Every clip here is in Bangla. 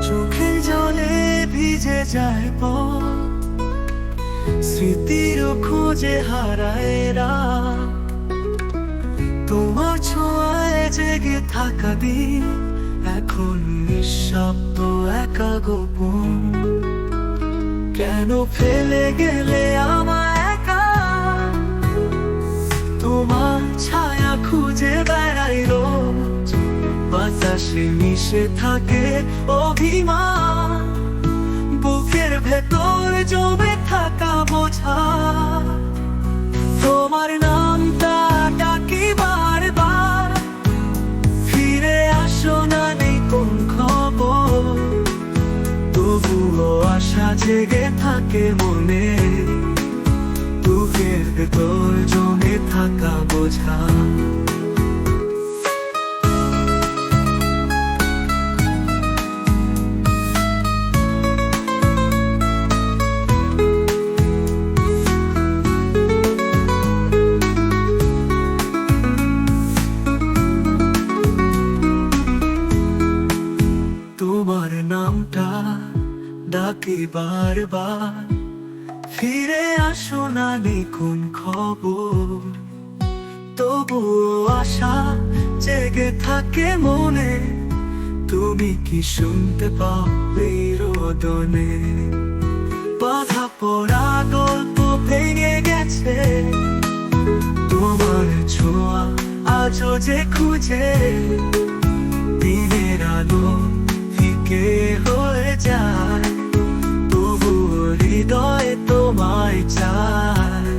চোখের জলে ভিজে যায় পথ, স্মৃতির খোঁজে হারায় রাত। তোমার ছোঁয়ায় জেগে থাকা দিন এখন নিঃশব্দ একা গোপন। কেন ফেলে গেলে আমায় একা? তোমার ছায়া খুঁজে বেড়াই রোজ, বাতাসে মিশে থাকে অভিমান। বুকের ভেতর জমে থাকা বোঝা, তোমার নামটা ডাকি বারবার। ফিরে আসো না, নেই কোন খবর, তবুও আশা জেগে থাকে মনে। বুকের ভেতর জমে থাকা বোঝা। তোমার নামটা ডাকি বারবার, ফিরে আসো না, নেই কোন খবর, তবুও আশা জেগে থাকে মনে। তুমি কি শুনতে পাও এই রোদনে? বাধা পড়া গল্প ভেঙে গেছে, তোমার ছোঁয়া আজও যে খুঁজে। দিনের আলো ফিকে হয়ে যায়, তবুও হৃদয়ে তোমায় চায়।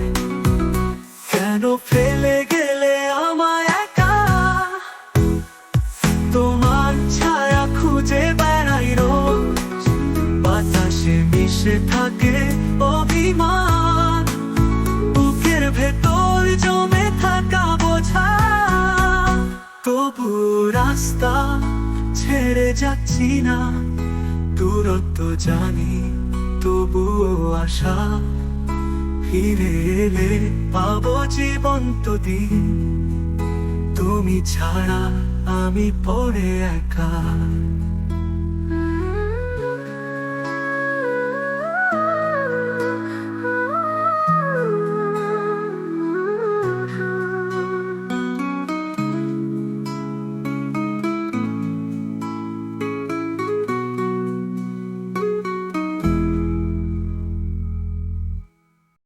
কেন ফেলে গেলে আমায় একা? তোমার ছায়া খুঁজে বেড়াই রোজ, বাতাসে মিশে থাকে অভিমান। বুকের ভেতর জমে থাকা বোঝা, তবু রাস্তা ছেড়ে যাচ্ছি না। দূরত্ব জানি, তবুও আশা। ফিরে এলে পাবো জীবন্ত দিন, তুমি ছাড়া আমি পড়ে একা।